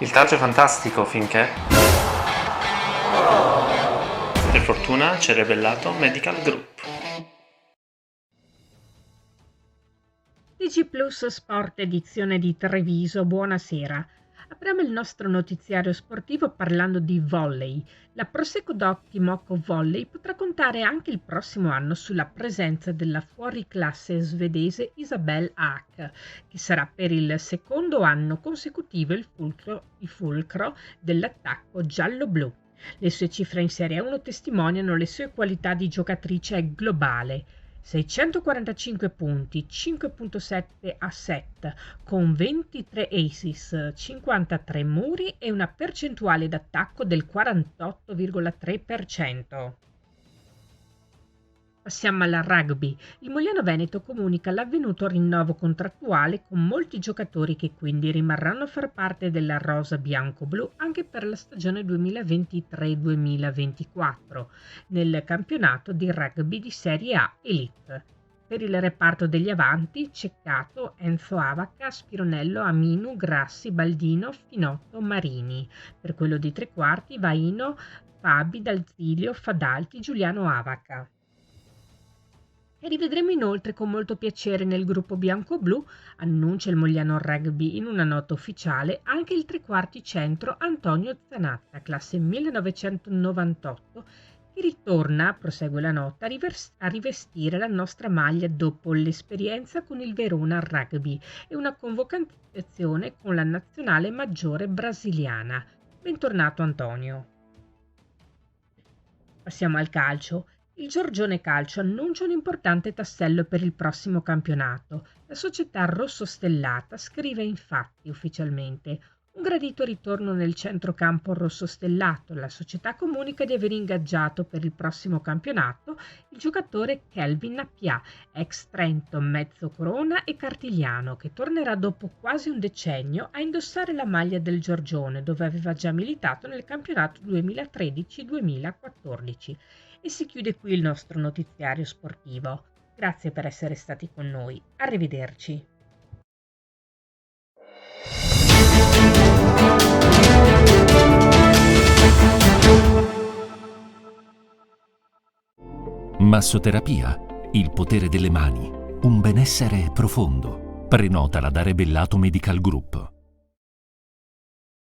Il calcio è fantastico finché, per fortuna, c'è Revellato Medical Group. TG Plus Sport edizione di Treviso, buonasera. Apriamo il nostro notiziario sportivo parlando di volley. La Prosecco Dotti Moco Volley potrà contare anche il prossimo anno sulla presenza della fuoriclasse svedese Isabelle Haak, che sarà per il secondo anno consecutivo il fulcro dell'attacco giallo-blu. Le sue cifre in Serie 1 testimoniano le sue qualità di giocatrice globale. 645 punti, 5.7 asset, con 23 aces, 53 muri e una percentuale d'attacco del 48,3%. Passiamo al rugby. Il Mogliano Veneto comunica l'avvenuto rinnovo contrattuale con molti giocatori che quindi rimarranno a far parte della rosa bianco-blu anche per la stagione 2023-2024 nel campionato di rugby di Serie A Elite. Per il reparto degli avanti, Ceccato, Enzo Avaca, Spironello, Aminu, Grassi, Baldino, Finotto, Marini. Per quello di tre quarti, Vaino, Fabi, Dalzilio, Fadalti, Giuliano Avaca. E rivedremo inoltre con molto piacere nel gruppo bianco-blu, annuncia il Mogliano Rugby in una nota ufficiale, anche il tre quarti centro Antonio Zanatta, classe 1998, che ritorna, prosegue la nota, a rivestire la nostra maglia dopo l'esperienza con il Verona Rugby e una convocazione con la nazionale maggiore brasiliana. Bentornato Antonio. Passiamo al calcio. Il Giorgione Calcio annuncia un importante tassello per il prossimo campionato. La società rossostellata scrive infatti ufficialmente un gradito ritorno nel centrocampo rossostellato. La società comunica di aver ingaggiato per il prossimo campionato il giocatore Kelvin Appia, ex Trento, mezzo Corona e Cartigliano, che tornerà dopo quasi un decennio a indossare la maglia del Giorgione, dove aveva già militato nel campionato 2013-2014. E si chiude qui il nostro notiziario sportivo. Grazie per essere stati con noi. Arrivederci. Massoterapia, il potere delle mani, un benessere profondo. Prenotala da Rebellato Medical Group.